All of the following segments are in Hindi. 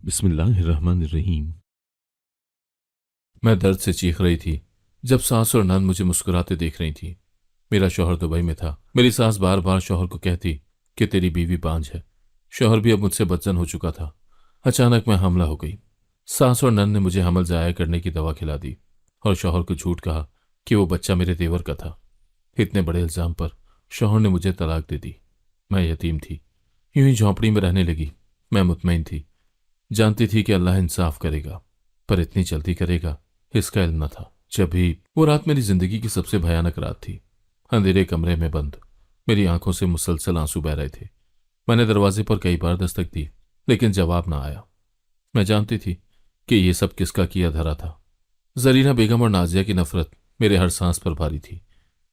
बिस्मिल्लाहिर्रहमानिर्रहीम। मैं दर्द से चीख रही थी जब सास और नंद मुझे मुस्कुराते देख रही थी। मेरा शौहर दुबई में था। मेरी सास बार बार शौहर को कहती कि तेरी बीवी बांझ है। शौहर भी अब मुझसे बदजन हो चुका था। अचानक मैं हमला हो गई। सास और नंद ने मुझे हमल जाया करने की दवा खिला दी और शौहर को झूठ कहा कि वो बच्चा मेरे देवर का था। इतने बड़े इल्जाम पर शौहर ने मुझे तलाक दे दी। मैं यतीम थी, यूं ही झोंपड़ी में रहने लगी। मैं मुतमईन थी, जानती थी कि अल्लाह इंसाफ करेगा, पर इतनी जल्दी करेगा इसका इल्म न था। जब भी वो रात मेरी जिंदगी की सबसे भयानक रात थी। अंधेरे कमरे में बंद, मेरी आंखों से मुसलसल आंसू बह रहे थे। मैंने दरवाजे पर कई बार दस्तक दी, लेकिन जवाब ना आया। मैं जानती थी कि ये सब किसका किया धरा था। जरीना बेगम और नाजिया की नफरत मेरे हर सांस पर भारी थी।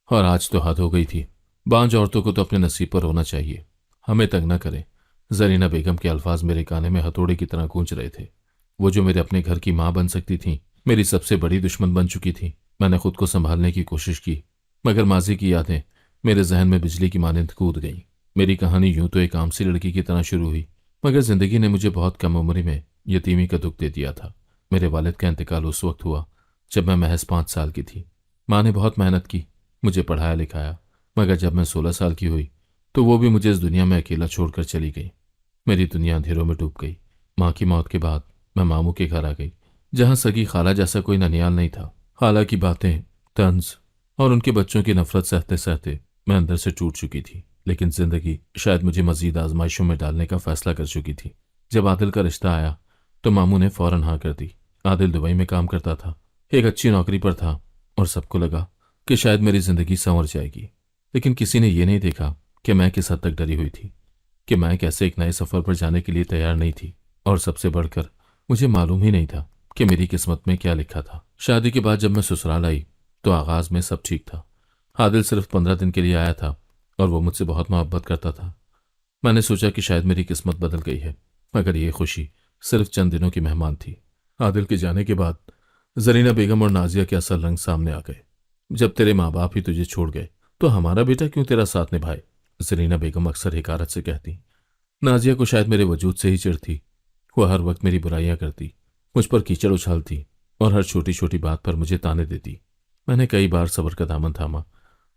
और आज तो हद हो गई थी। बांझ औरतों को तो अपने नसीब पर होना चाहिए, हमें तंग न करें। जरीना बेगम के अल्फाज मेरे काने में हथौड़े की तरह गूंज रहे थे। वो जो मेरे अपने घर की मां बन सकती थी, मेरी सबसे बड़ी दुश्मन बन चुकी थी। मैंने खुद को संभालने की कोशिश की, मगर माजी की यादें मेरे जहन में बिजली की मानंद कूद गईं। मेरी कहानी यूं तो एक आम सी लड़की की तरह शुरू हुई, मगर जिंदगी ने मुझे बहुत कम उम्र में यतीमी का दुख दे दिया था। मेरे वालिद का इंतकाल उस वक्त हुआ जब मैं महज 5 साल की थी। माँ ने बहुत मेहनत की, मुझे पढ़ाया लिखाया, मगर जब मैं 16 साल की हुई तो वो भी मुझे इस दुनिया में अकेला छोड़कर चली गई। मेरी दुनिया अंधेरों में डूब गई। माँ की मौत के बाद मैं मामू के घर आ गई, जहाँ सगी खाला जैसा कोई ननियाल नहीं था। खाला की बातें, तंज और उनके बच्चों की नफरत सहते सहते मैं अंदर से टूट चुकी थी। लेकिन जिंदगी शायद मुझे मजीद आजमाइशों में डालने का फैसला कर चुकी थी। जब आदिल का रिश्ता आया तो मामू ने फौरन हाँ कर दी। आदिल दुबई में काम करता था, एक अच्छी नौकरी पर था, और सबको लगा कि शायद मेरी जिंदगी संवर जाएगी। लेकिन किसी ने यह नहीं देखा कि मैं किस हद तक डरी हुई थी, कि मैं कैसे एक नए सफर पर जाने के लिए तैयार नहीं थी। और सबसे बढ़कर मुझे मालूम ही नहीं था कि मेरी किस्मत में क्या लिखा था। शादी के बाद जब मैं ससुराल आई तो आगाज में सब ठीक था। आदिल सिर्फ 15 दिन के लिए आया था और वो मुझसे बहुत मोहब्बत करता था। मैंने सोचा कि शायद मेरी किस्मत बदल गई है, मगर यह खुशी सिर्फ चंद दिनों की मेहमान थी। आदिल के जाने के बाद जरीना बेगम और नाजिया के असल रंग सामने आ गए। जब तेरे माँ बाप ही तुझे छोड़ गए तो हमारा बेटा क्यों तेरा साथ निभाए, जरीना बेगम अक्सर हिकारत से कहती। नाजिया को शायद मेरे वजूद से ही चिढ़ थी। वह हर वक्त मेरी बुराइयां करती, मुझ पर कीचड़ उछालती और हर छोटी छोटी बात पर मुझे ताने देती। मैंने कई बार सब्र का दामन थामा,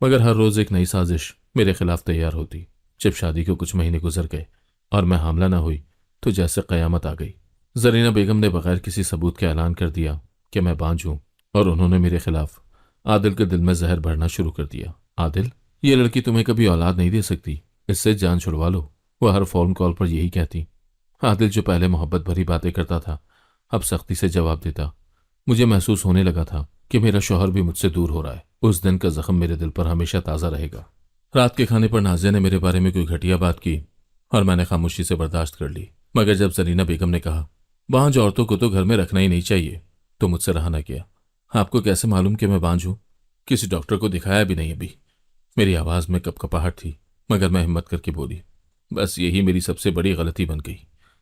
मगर हर रोज एक नई साजिश मेरे खिलाफ तैयार होती। जब शादी को कुछ महीने गुजर गए और मैं हामला ना हुई तो जैसे कयामत आ गई। जरीना बेगम ने बगैर किसी सबूत के ऐलान कर दिया कि मैं बांझ हूं, और उन्होंने मेरे खिलाफ आदिल के दिल में जहर भरना शुरू कर दिया। आदिल, ये लड़की तुम्हें कभी औलाद नहीं दे सकती, इससे जान छुड़वा लो, वह हर फोन कॉल पर यही कहती। आदिल जो पहले मोहब्बत भरी बातें करता था, अब सख्ती से जवाब देता। मुझे महसूस होने लगा था कि मेरा शौहर भी मुझसे दूर हो रहा है। उस दिन का जख्म मेरे दिल पर हमेशा ताज़ा रहेगा। रात के खाने पर नाजिया ने मेरे बारे में कोई घटिया बात की और मैंने खामोशी से बर्दाश्त कर ली। मगर जब जरीना बेगम ने कहा बांझ औरतों को तो घर में रखना ही नहीं चाहिए, तो मुझसे रहा न गया। आपको कैसे मालूम कि मैं बांझ हूं? किसी डॉक्टर को दिखाया भी नहीं अभी। मेरी आवाज में कपकपाहट थी, मगर मैं हिम्मत करके बोली, बस यही मेरी सबसे बड़ी गलती बन गई।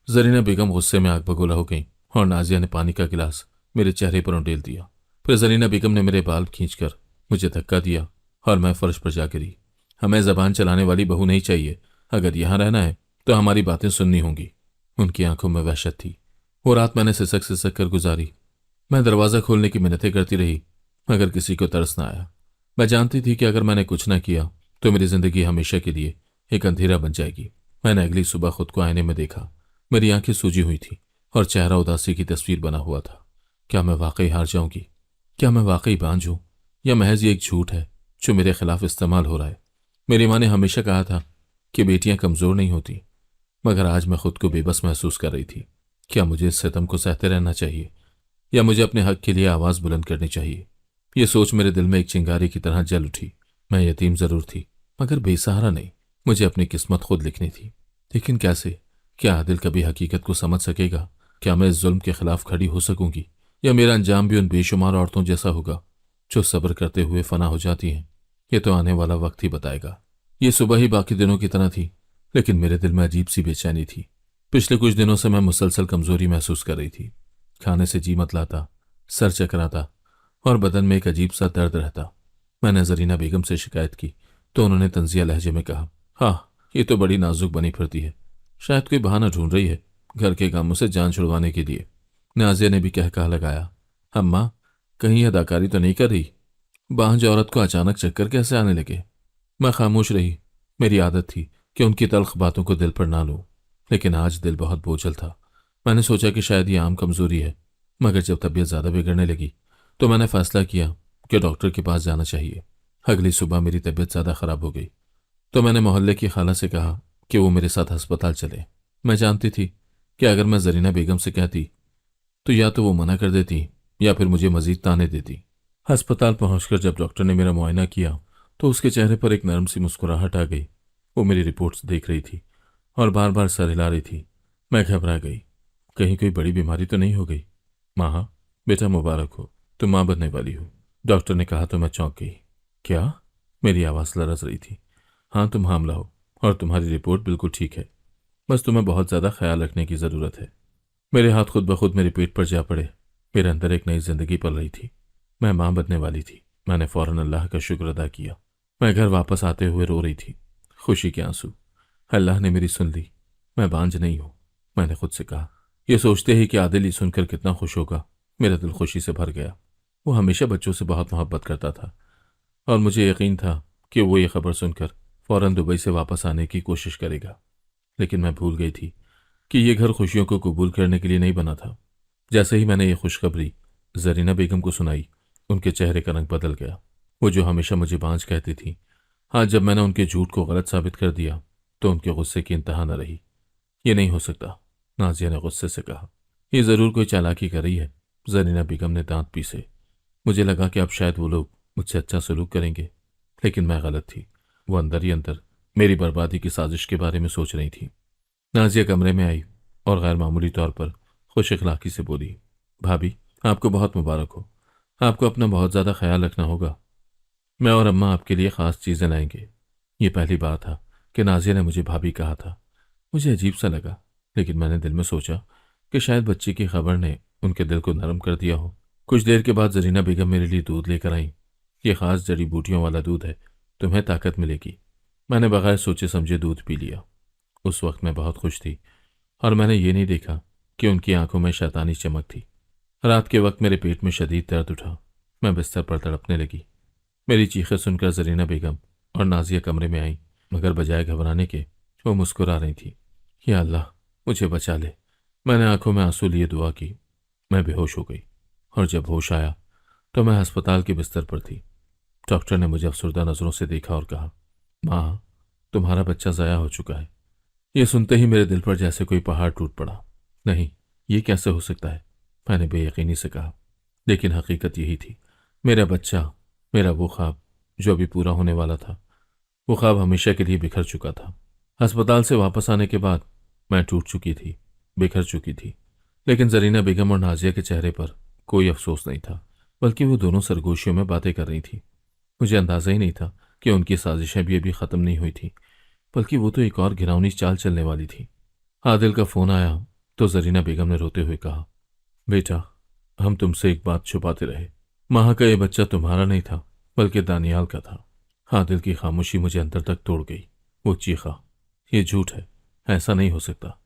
जरीना बेगम गुस्से में आग बगोला हो गई और नाजिया ने पानी का गिलास मेरे चेहरे पर उंडेल दिया। फिर जरीना बेगम ने मेरे बाल खींचकर मुझे धक्का दिया और मैं फर्श पर जा गिरी। हमें जबान चलाने वाली बहू नहीं चाहिए। अगर यहां रहना है तो हमारी बातें सुननी होंगी। उनकी आंखों में वहशत थी। वो रात मैंने सिसक सिसक कर गुजारी। मैं दरवाजा खोलने की मिन्नतें करती रही, मगर किसी को तरस न आया। मैं जानती थी कि अगर मैंने कुछ न किया तो मेरी जिंदगी हमेशा के लिए एक अंधेरा बन जाएगी। मैंने अगली सुबह खुद को आईने में देखा। मेरी आंखें सूजी हुई थी और चेहरा उदासी की तस्वीर बना हुआ था। क्या मैं वाकई हार जाऊंगी? क्या मैं वाकई बांझ हूं, या महज ये एक झूठ है जो मेरे खिलाफ इस्तेमाल हो रहा है? मेरी माँ ने हमेशा कहा था कि बेटियां कमजोर नहीं होती, मगर आज मैं खुद को बेबस महसूस कर रही थी। क्या मुझे इस सितम को सहते रहना चाहिए, या मुझे अपने हक के लिए आवाज बुलंद करनी चाहिए? यह सोच मेरे दिल में एक चिंगारी की तरह जल उठी। मैं यतीम जरूर थी, मगर बेसहारा नहीं। मुझे अपनी किस्मत खुद लिखनी थी, लेकिन कैसे? क्या आदिल कभी हकीकत को समझ सकेगा? क्या मैं इस जुल्म के खिलाफ खड़ी हो सकूंगी, या मेरा अंजाम भी उन बेशुमार औरतों जैसा होगा जो सब्र करते हुए फना हो जाती हैं? ये तो आने वाला वक्त ही बताएगा। ये सुबह ही बाकी दिनों की तरह थी, लेकिन मेरे दिल में अजीब सी बेचैनी थी। पिछले कुछ दिनों से मैं मुसलसल कमजोरी महसूस कर रही थी। खाने से जी मतलाता, सर चकराता और बदन में एक अजीब सा दर्द रहता। मैंने जरीना बेगम से शिकायत की तो उन्होंने तंजिया लहजे में कहा, हाँ, ये तो बड़ी नाजुक बनी फिरती है, शायद कोई बहाना ढूंढ रही है। घर के कामों से जान छुड़वाने के लिए। नाजिया ने भी कह कहा लगाया, अम्मा कहीं अदाकारी तो नहीं कर रही? बांझ औरत को अचानक चक्कर कैसे आने लगे? मैं खामोश रही। मेरी आदत थी कि उनकी तल्ख बातों को दिल पर ना लूं, लेकिन आज दिल बहुत बोझल था। मैंने सोचा कि शायद ये आम कमजोरी है, मगर जब तबीयत ज़्यादा बिगड़ने लगी तो मैंने फैसला किया कि डॉक्टर के पास जाना चाहिए। अगली सुबह मेरी तबीयत ज़्यादा खराब हो गई तो मैंने मोहल्ले की खाला से कहा कि वो मेरे साथ अस्पताल चले। मैं जानती थी कि अगर मैं जरीना बेगम से कहती तो या तो वो मना कर देती या फिर मुझे मजीद ताने देती। अस्पताल पहुंचकर जब डॉक्टर ने मेरा मुआयना किया तो उसके चेहरे पर एक नरम सी मुस्कुराहट आ गई। वो मेरी रिपोर्ट्स देख रही थी और बार बार सर हिला रही थी। मैं घबरा गई, कहीं कोई बड़ी बीमारी तो नहीं हो गई। माँ, बेटा मुबारक हो, तुम माँ बनने वाली हो, डॉक्टर ने कहा तो मैं चौंक गई। क्या? मेरी आवाज़ लरज रही थी। हाँ, तुम हामला हो और तुम्हारी रिपोर्ट बिल्कुल ठीक है, बस तुम्हें बहुत ज़्यादा ख्याल रखने की ज़रूरत है। मेरे हाथ खुद ब खुद मेरे पेट पर जा पड़े। मेरे अंदर एक नई जिंदगी पल रही थी। मैं माँ बनने वाली थी। मैंने फौरन अल्लाह का शुक्र अदा किया। मैं घर वापस आते हुए रो रही थी, खुशी के आंसू। अल्लाह ने मेरी सुन ली। मैं बांझ नहीं हूं, मैंने खुद से कहा। यह सोचते ही कि आदिल ये सुनकर कितना खुश होगा, मेरा दिल खुशी से भर गया। वो हमेशा बच्चों से बहुत मोहब्बत करता था और मुझे यकीन था कि वो ये खबर सुनकर फौरन दुबई से वापस आने की कोशिश करेगा। लेकिन मैं भूल गई थी कि ये घर खुशियों को कबूल करने के लिए नहीं बना था। जैसे ही मैंने ये खुशखबरी जरीना बेगम को सुनाई, उनके चेहरे का रंग बदल गया। वो जो हमेशा मुझे बांझ कहती थी, आज जब मैंने उनके झूठ को गलत साबित कर दिया तो उनके गुस्से की इंतहा न रही। ये नहीं हो सकता, नाजिया ने गुस्से से कहा। ये जरूर कोई चालाकी कर रही है। जरीना बेगम ने दांत पीसे। मुझे लगा कि अब शायद वो लोग मुझसे अच्छा सलूक करेंगे, लेकिन मैं गलत थी। वो अंदर ही अंदर मेरी बर्बादी की साजिश के बारे में सोच रही थी। नाजिया कमरे में आई और गैर मामूली तौर पर खुश इखलाकी से बोली, भाभी आपको बहुत मुबारक हो। आपको अपना बहुत ज़्यादा ख्याल रखना होगा। मैं और अम्मा आपके लिए ख़ास चीज़ें लाएंगे। ये पहली बार था कि नाजिया ने मुझे भाभी कहा था। मुझे अजीब सा लगा, लेकिन मैंने दिल में सोचा कि शायद बच्ची की खबर ने उनके दिल को नरम कर दिया हो। कुछ देर के बाद जरीना बेगम मेरे लिए दूध लेकर आई। ये ख़ास जड़ी बूटियों वाला दूध है, तुम्हें ताकत मिलेगी। मैंने बगैर सोचे समझे दूध पी लिया। उस वक्त मैं बहुत खुश थी और मैंने ये नहीं देखा कि उनकी आंखों में शैतानी चमक थी। रात के वक्त मेरे पेट में शदीद दर्द उठा। मैं बिस्तर पर तड़पने लगी। मेरी चीखें सुनकर जरीना बेगम और नाजिया कमरे में आई, मगर बजाय घबराने के वो मुस्कुरा रही थी। या अल्लाह, मुझे बचा ले। मैंने आंखों में आंसू लिए दुआ की। मैं बेहोश हो गई और जब होश आया तो मैं अस्पताल के बिस्तर पर थी। डॉक्टर ने मुझे अफसरदा नज़रों से देखा और कहा, माँ, तुम्हारा बच्चा ज़ाया हो चुका है। ये सुनते ही मेरे दिल पर जैसे कोई पहाड़ टूट पड़ा। नहीं, ये कैसे हो सकता है? मैंने बेयकीनी से कहा। लेकिन हकीकत यही थी। मेरा बच्चा, मेरा वो ख्वाब जो अभी पूरा होने वाला था, वो ख्वाब हमेशा के लिए बिखर चुका था। अस्पताल से वापस आने के बाद मैं टूट चुकी थी, बिखर चुकी थी। लेकिन जरीना बेगम और नाजिया के चेहरे पर कोई अफसोस नहीं था, बल्कि वो दोनों सरगोशियों में बातें कर रही थी। मुझे अंदाजा ही नहीं था कि उनकी साजिशें भी अभी ख़त्म नहीं हुई थी, बल्कि वो तो एक और घिनौनी चाल चलने वाली थी। आदिल का फ़ोन आया तो जरीना बेगम ने रोते हुए कहा, बेटा, हम तुमसे एक बात छुपाते रहे। माँ का ये बच्चा तुम्हारा नहीं था, बल्कि दानियाल का था। आदिल की खामोशी मुझे अंदर तक तोड़ गई। वो चीखा, ये झूठ है, ऐसा नहीं हो सकता।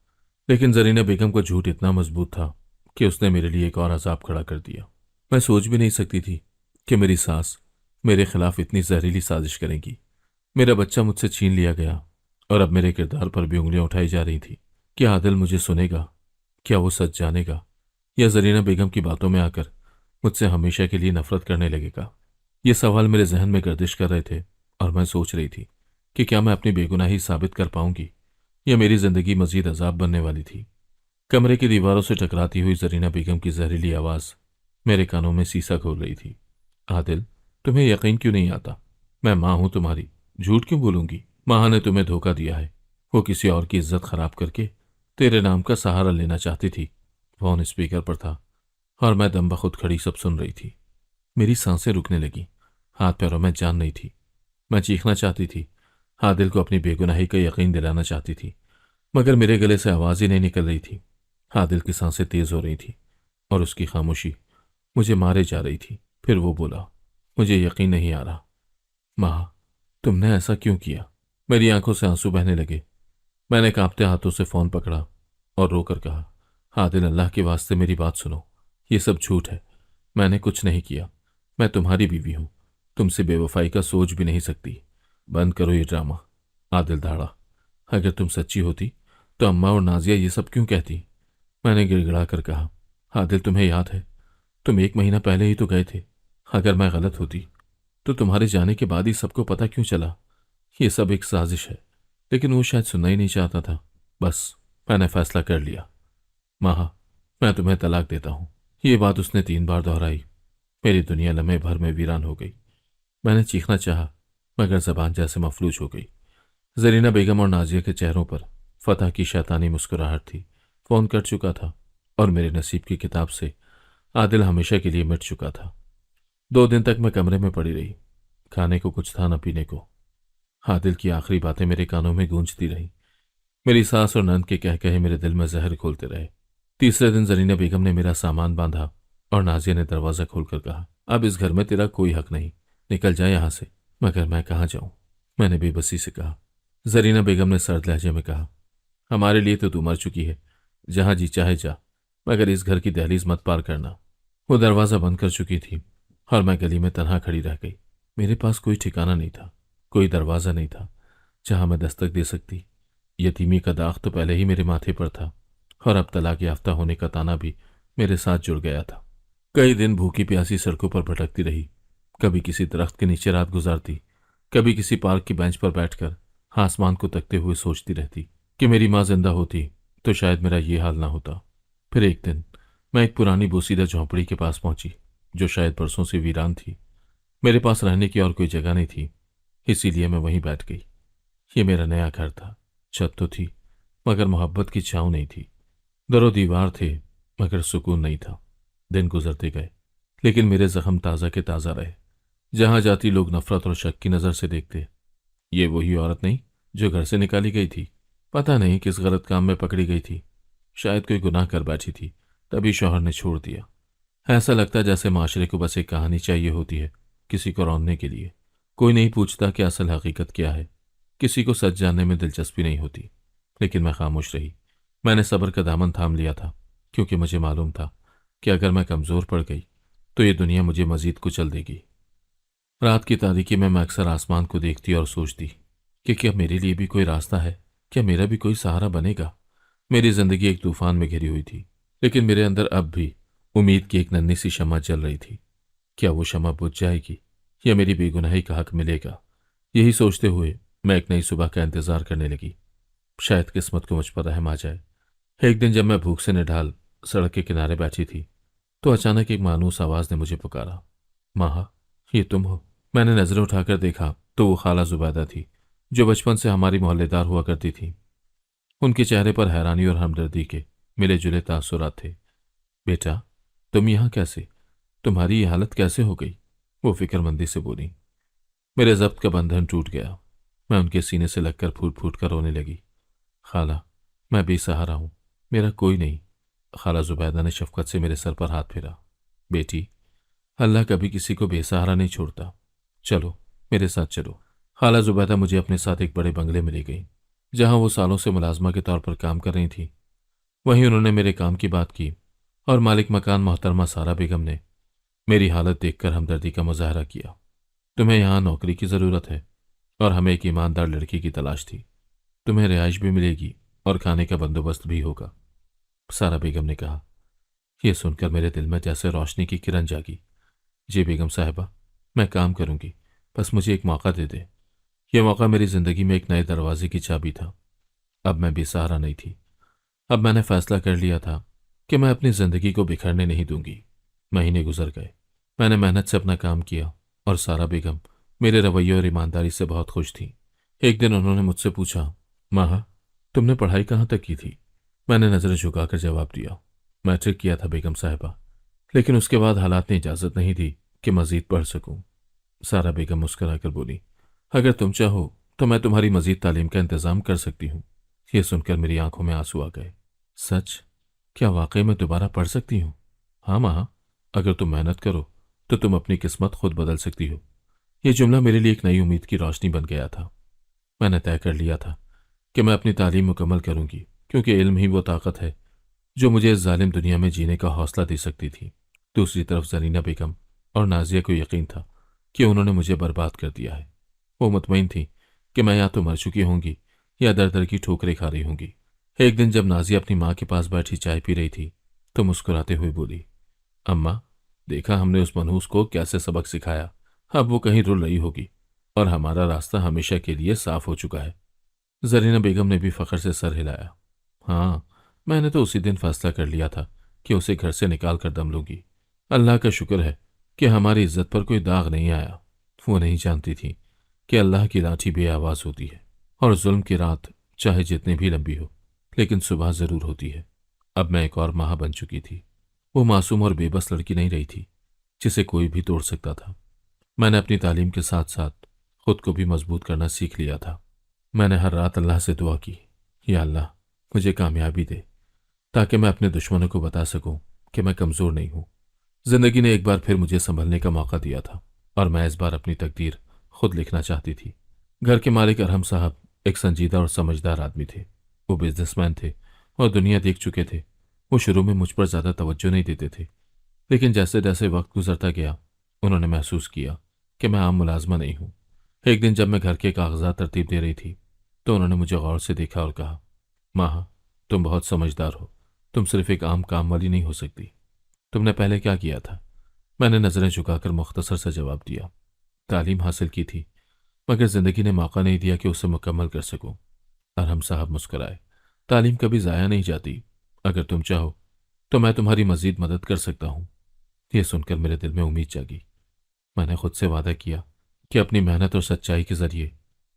लेकिन जरीना बेगम का झूठ इतना मजबूत था कि उसने मेरे लिए एक और अजाब खड़ा कर दिया। मैं सोच भी नहीं सकती थी कि मेरी सास मेरे खिलाफ इतनी जहरीली साजिश करेगी। मेरा बच्चा मुझसे छीन लिया गया और अब मेरे किरदार पर भी उंगलियां उठाई जा रही थी। क्या आदिल मुझे सुनेगा? क्या वो सच जानेगा? या जरीना बेगम की बातों में आकर मुझसे हमेशा के लिए नफरत करने लगेगा? ये सवाल मेरे जहन में गर्दिश कर रहे थे और मैं सोच रही थी कि क्या मैं अपनी बेगुनाही साबित कर पाऊंगी या मेरी जिंदगी मजीद अजाब बनने वाली थी। कमरे की दीवारों से टकराती हुई जरीना बेगम की जहरीली आवाज़ मेरे कानों में सीसा खोल रही थी। आदिल, तुम्हें यकीन क्यों नहीं आता? मैं माँ हूं तुम्हारी, झूठ क्यों बोलूंगी? माँ ने तुम्हें धोखा दिया है। वो किसी और की इज्जत खराब करके तेरे नाम का सहारा लेना चाहती थी। फोन स्पीकर पर था और मैं दम बखुद खड़ी सब सुन रही थी। मेरी सांसें रुकने लगी, हाथ पैरों में जान नहीं थी। मैं चीखना चाहती थी, आदिल को अपनी बेगुनाही का यकीन दिलाना चाहती थी, मगर मेरे गले से आवाज़ ही नहीं निकल रही थी। आदिल की सांसें तेज हो रही थी और उसकी खामोशी मुझे मारे जा रही थी। फिर वो बोला, मुझे यकीन नहीं आ रहा। माँ, तुमने ऐसा क्यों किया? मेरी आंखों से आंसू बहने लगे। मैंने कांपते हाथों से फ़ोन पकड़ा और रोकर कहा, आदिल, अल्लाह के वास्ते मेरी बात सुनो। ये सब झूठ है। मैंने कुछ नहीं किया। मैं तुम्हारी बीवी हूं। तुमसे बेवफाई का सोच भी नहीं सकती। बंद करो ये ड्रामा। आदिल दहाड़ा, अगर तुम सच्ची होती तो अम्मा और नाजिया ये सब क्यों कहती? मैंने गिड़गिड़ा कर कहा, आदिल, तुम्हें याद है, तुम 1 महीना पहले ही तो गए थे। अगर मैं गलत होती तो तुम्हारे जाने के बाद ही सबको पता क्यों चला? ये सब एक साजिश है। लेकिन वो शायद सुनना ही नहीं चाहता था। बस मैंने फैसला कर लिया। माहा, मैं तुम्हें तलाक देता हूं। ये बात उसने 3 बार दोहराई। मेरी दुनिया लम्हे भर में वीरान हो गई। मैंने चीखना चाहा, मगर जबान जैसे मफलूज हो गई। जरीना बेगम और नाजिया के चेहरों पर फतह की शैतानी मुस्कुराहट थी। फोन कट चुका था और मेरे नसीब की किताब से आदिल हमेशा के लिए मिट चुका था। 2 दिन तक मैं कमरे में पड़ी रही। खाने को कुछ था न पीने को। आदिल की आखिरी बातें मेरे कानों में गूंजती रही। मेरी सास और नंद के कह कहे मेरे दिल में जहर खोलते रहे। तीसरे दिन जरीना बेगम ने मेरा सामान बांधा और नाजिया ने दरवाजा खोलकर कहा, अब इस घर में तेरा कोई हक नहीं, निकल जाए यहां से। मगर मैं कहाँ जाऊं? मैंने बेबसी से कहा। जरीना बेगम ने सर्द लहजे में कहा, हमारे लिए तो तू मर चुकी है, जहां जी चाहे जा, मगर इस घर की दहलीज मत पार करना। वो दरवाजा बंद कर चुकी थी और मैं गली में तन्हा खड़ी रह गई। मेरे पास कोई ठिकाना नहीं था, कोई दरवाजा नहीं था जहां मैं दस्तक दे सकती। यतीमी का दाग तो पहले ही मेरे माथे पर था और अब तलाक याफ्ता होने का ताना भी मेरे साथ जुड़ गया था। कई दिन भूखी प्यासी सड़कों पर भटकती रही। कभी किसी दरख्त के नीचे रात गुजारती, कभी किसी पार्क की बेंच पर बैठकर आसमान को तकते हुए सोचती रहती कि मेरी माँ जिंदा होती तो शायद मेरा ये हाल ना होता। फिर एक दिन मैं एक पुरानी बोसीदा झोंपड़ी के पास पहुंची, जो शायद बरसों से वीरान थी। मेरे पास रहने की और कोई जगह नहीं थी, इसीलिए मैं वहीं बैठ गई। ये मेरा नया घर था। छत तो थी, मगर मोहब्बत की छाँव नहीं थी। दरो दीवार थे, मगर सुकून नहीं था। दिन गुजरते गए, लेकिन मेरे जख्म ताज़ा के ताज़ा रहे। जहां जाती लोग नफरत और शक की नज़र से देखते। ये वही औरत नहीं जो घर से निकाली गई थी? पता नहीं किस गलत काम में पकड़ी गई थी। शायद कोई गुनाह कर बैठी थी, तभी शौहर ने छोड़ दिया। ऐसा लगता जैसे माशरे को बस एक कहानी चाहिए होती है, किसी को रौंदने के लिए। कोई नहीं पूछता कि असल हकीकत क्या है। किसी को सच जानने में दिलचस्पी नहीं होती। लेकिन मैं खामोश रही। मैंने सब्र का दामन थाम लिया था, क्योंकि मुझे मालूम था कि अगर मैं कमज़ोर पड़ गई तो ये दुनिया मुझे मजीद कुचल देगी। रात की तारीकी में मैं अक्सर आसमान को देखती और सोचती कि क्या मेरे लिए भी कोई रास्ता है, क्या मेरा भी कोई सहारा बनेगा। मेरी जिंदगी एक तूफान में घिरी हुई थी, लेकिन मेरे अंदर अब भी उम्मीद की एक नन्ही सी शम्मा जल रही थी। क्या वो शम्मा बुझ जाएगी या मेरी बेगुनाही का हक मिलेगा? यही सोचते हुए मैं एक नई सुबह का इंतजार करने लगी। शायद किस्मत को मुझ पर रहम आ जाए। एक दिन जब मैं भूख से निढाल सड़क के किनारे बैठी थी तो अचानक एक मानूस आवाज ने मुझे पुकारा, माहा, ये तुम हो? मैंने नजरें उठाकर देखा तो वो खाला जुबैदा थी, जो बचपन से हमारी मोहल्लेदार हुआ करती थी। उनके चेहरे पर हैरानी और हमदर्दी के मिले जुले तासुरात थे। बेटा, तुम यहाँ कैसे? तुम्हारी ये हालत कैसे हो गई? वो फिक्रमंदी से बोली। मेरे जब्त का बंधन टूट गया। मैं उनके सीने से लगकर फूट फूट कर रोने लगी। खाला, मैं बेसहारा हूं, मेरा कोई नहीं। खाला जुबैदा ने शफकत से मेरे सर पर हाथ फेरा। बेटी, अल्लाह कभी किसी को बेसहारा नहीं छोड़ता। चलो, मेरे साथ चलो। खाला जुबैदा मुझे अपने साथ एक बड़े बंगले में ले गई, जहां वो सालों से मुलाजमा के तौर पर काम कर रही थी। वहीं उन्होंने मेरे काम की बात की और मालिक मकान मोहतरमा सारा बेगम ने मेरी हालत देखकर हमदर्दी का मुजाहरा किया। तुम्हें यहाँ नौकरी की ज़रूरत है और हमें एक ईमानदार लड़की की तलाश थी। तुम्हें रिहाइश भी मिलेगी और खाने का बंदोबस्त भी होगा, सारा बेगम ने कहा। यह सुनकर मेरे दिल में जैसे रोशनी की किरण जागी। जी बेगम साहिबा, मैं काम करूंगी, बस मुझे एक मौका दे दे। यह मौका मेरी जिंदगी में एक नए दरवाजे की चाबी था। अब मैं बेसहारा नहीं थी। अब मैंने फैसला कर लिया था कि मैं अपनी जिंदगी को बिखरने नहीं दूंगी। महीने गुजर गए। मैंने मेहनत से अपना काम किया और सारा बेगम मेरे रवैये और ईमानदारी से बहुत खुश थी। एक दिन उन्होंने मुझसे पूछा, माहा, तुमने पढ़ाई कहाँ तक की थी? मैंने नजरें झुकाकर जवाब दिया, मैट्रिक किया था बेगम साहिबा, लेकिन उसके बाद हालात ने इजाजत नहीं दी कि मजीद पढ़ सकूं। सारा बेगम मुस्कुराकर बोली, अगर तुम चाहो तो मैं तुम्हारी मजीद तालीम का इंतजाम कर सकती हूँ। यह सुनकर मेरी आंखों में आंसू आ गए। सच? क्या वाकई मैं दोबारा पढ़ सकती हूँ? हाँ माँ, अगर तुम मेहनत करो तो तुम अपनी किस्मत खुद बदल सकती हो। यह जुमला मेरे लिए एक नई उम्मीद की रोशनी बन गया था। मैंने तय कर लिया था कि मैं अपनी तालीम मुकम्मल करूंगी क्योंकि इल्म ही वो ताकत है जो मुझे इस जालिम दुनिया में जीने का हौसला दे सकती थी। दूसरी तरफ जरीना बेगम और नाजिया को यकीन था कि उन्होंने मुझे बर्बाद कर दिया है। वो मुतमईन थी कि मैं या तो मर चुकी होंगी या दर दर की ठोकरें खा रही होंगी। एक दिन जब नाजिया अपनी माँ के पास बैठी चाय पी रही थी तो मुस्कुराते हुए बोली, अम्मा, देखा हमने उस मनहूस को कैसे सबक सिखाया। अब वो कहीं रुल रही होगी और हमारा रास्ता हमेशा के लिए साफ हो चुका है। जरीना बेगम ने भी फख्र से सर हिलाया। हाँ, मैंने तो उसी दिन फैसला कर लिया था कि उसे घर से निकाल कर दम लूंगी। अल्लाह का शुक्र है कि हमारी इज्जत पर कोई दाग नहीं आया। वो नहीं जानती थी कि अल्लाह की लाठी बेआवाज होती है और जुल्म की रात चाहे जितनी भी लंबी हो, लेकिन सुबह जरूर होती है। अब मैं एक और माँ बन चुकी थी। वो मासूम और बेबस लड़की नहीं रही थी जिसे कोई भी तोड़ सकता था। मैंने अपनी तालीम के साथ साथ खुद को भी मजबूत करना सीख लिया था। मैंने हर रात अल्लाह से दुआ की, या अल्लाह, मुझे कामयाबी दे ताकि मैं अपने दुश्मनों को बता सकूं कि मैं कमज़ोर नहीं हूं। जिंदगी ने एक बार फिर मुझे संभलने का मौका दिया था और मैं इस बार अपनी तकदीर खुद लिखना चाहती थी। घर के मालिक अरहम साहब एक संजीदा और समझदार आदमी थे। वो बिजनेसमैन थे और दुनिया देख चुके थे। वो शुरू में मुझ पर ज़्यादा तवज्जो नहीं देते थे, लेकिन जैसे जैसे वक्त गुजरता गया उन्होंने महसूस किया कि मैं आम मुलाजमा नहीं हूँ। एक दिन जब मैं घर के कागजात तरतीब दे रही थी तो उन्होंने मुझे गौर से देखा और कहा, माँ, तुम बहुत समझदार हो। तुम सिर्फ एक आम काम वाली नहीं हो सकती। तुमने पहले क्या किया था? मैंने नजरें झुकाकर मुख्तसर से जवाब दिया, तालीम हासिल की थी, मगर जिंदगी ने मौका नहीं दिया कि उसे मुकम्मल कर सकूं। अरहम साहब मुस्कुराए। तालीम कभी ज़ाया नहीं जाती। अगर तुम चाहो तो मैं तुम्हारी मजीद मदद कर सकता हूं। यह सुनकर मेरे दिल में उम्मीद जागी। मैंने खुद से वादा किया कि अपनी मेहनत और सच्चाई के जरिए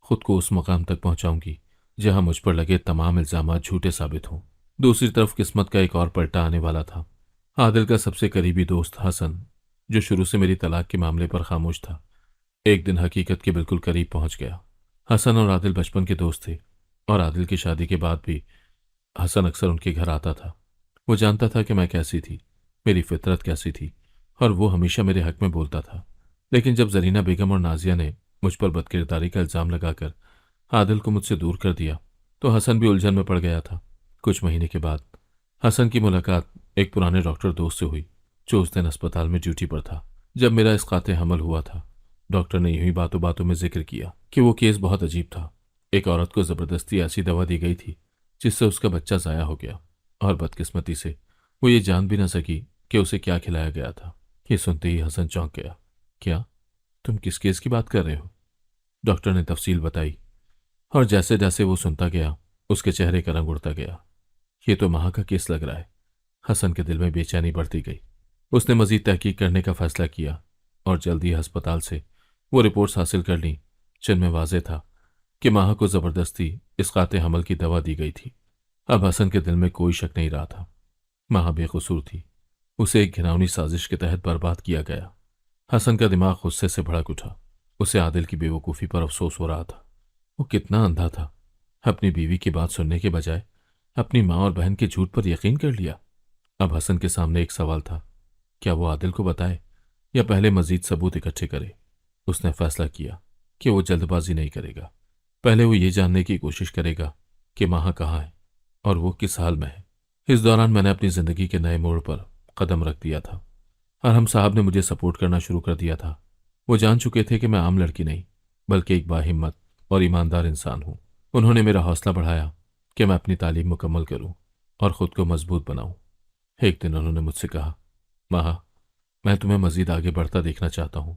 खुद को उस मुकाम तक पहुंचाऊंगी जहां मुझ पर लगे तमाम इल्जाम झूठे साबित हों। दूसरी तरफ किस्मत का एक और पलटा आने वाला था। आदिल का सबसे करीबी दोस्त हसन, जो शुरू से मेरी तलाक के मामले पर खामोश था, एक दिन हकीकत के बिल्कुल करीब पहुंच गया। हसन और आदिल बचपन के दोस्त थे और आदिल की शादी के बाद भी हसन अक्सर उनके घर आता था। वो जानता था कि मैं कैसी थी, मेरी फितरत कैसी थी, और वो हमेशा मेरे हक में बोलता था। लेकिन जब जरीना बेगम और नाजिया ने मुझ पर बदकिरदारी का इल्ज़ाम लगाकर आदिल को मुझसे दूर कर दिया तो हसन भी उलझन में पड़ गया था। कुछ महीने के बाद हसन की मुलाकात एक पुराने डॉक्टर दोस्त से हुई जो उस दिन अस्पताल में ड्यूटी पर था। जब मेरा इसकाते हमल हुआ था, डॉक्टर ने यूं ही बातों बातों में जिक्र किया कि वो केस बहुत अजीब था। एक औरत को जबरदस्ती ऐसी दवा दी गई थी जिससे उसका बच्चा ज़ाया हो गया और बदकिस्मती से वो ये जान भी न सकी कि उसे क्या खिलाया गया था। ये सुनते ही हसन चौंक गया। क्या? तुम किस केस की बात कर रहे हो? डॉक्टर ने तफसील बताई और जैसे जैसे वो सुनता गया उसके चेहरे का रंग उड़ता गया। ये तो माँ का केस लग रहा है। हसन के दिल में बेचैनी बढ़ती गई। उसने मजीद तहकीक करने का फैसला किया और जल्दी ही अस्पताल से वो रिपोर्ट्स हासिल कर ली जिनमें वाजे था कि माह को जबरदस्ती इसकाते हमल की दवा दी गई थी। अब हसन के दिल में कोई शक नहीं रहा था। माह बेकसूर थी। उसे एक घिनौनी साजिश के तहत बर्बाद किया गया। हसन का दिमाग गुस्से से भड़क उठा। उसे आदिल की बेवकूफ़ी पर अफसोस हो रहा था। वो कितना अंधा था। अपनी बीवी की बात सुनने के बजाय अपनी माँ और बहन के झूठ पर यकीन कर लिया। अब हसन के सामने एक सवाल था, क्या वो आदिल को बताए या पहले मजीद सबूत इकट्ठे करे। उसने फैसला किया कि वो जल्दबाजी नहीं करेगा। पहले वो ये जानने की कोशिश करेगा कि माह कहाँ है और वो किस हाल में है। इस दौरान मैंने अपनी जिंदगी के नए मोड़ पर कदम रख दिया था और हम साहब ने मुझे सपोर्ट करना शुरू कर दिया था। वो जान चुके थे कि मैं आम लड़की नहीं बल्कि एक बाहिम्मत और ईमानदार इंसान हूँ। उन्होंने मेरा हौसला बढ़ाया कि मैं अपनी तालीम मुकम्मल करूँ और ख़ुद को मजबूत बनाऊँ। एक दिन उन्होंने मुझसे कहा, माह, मैं तुम्हें मजीद आगे बढ़ता देखना चाहता हूँ।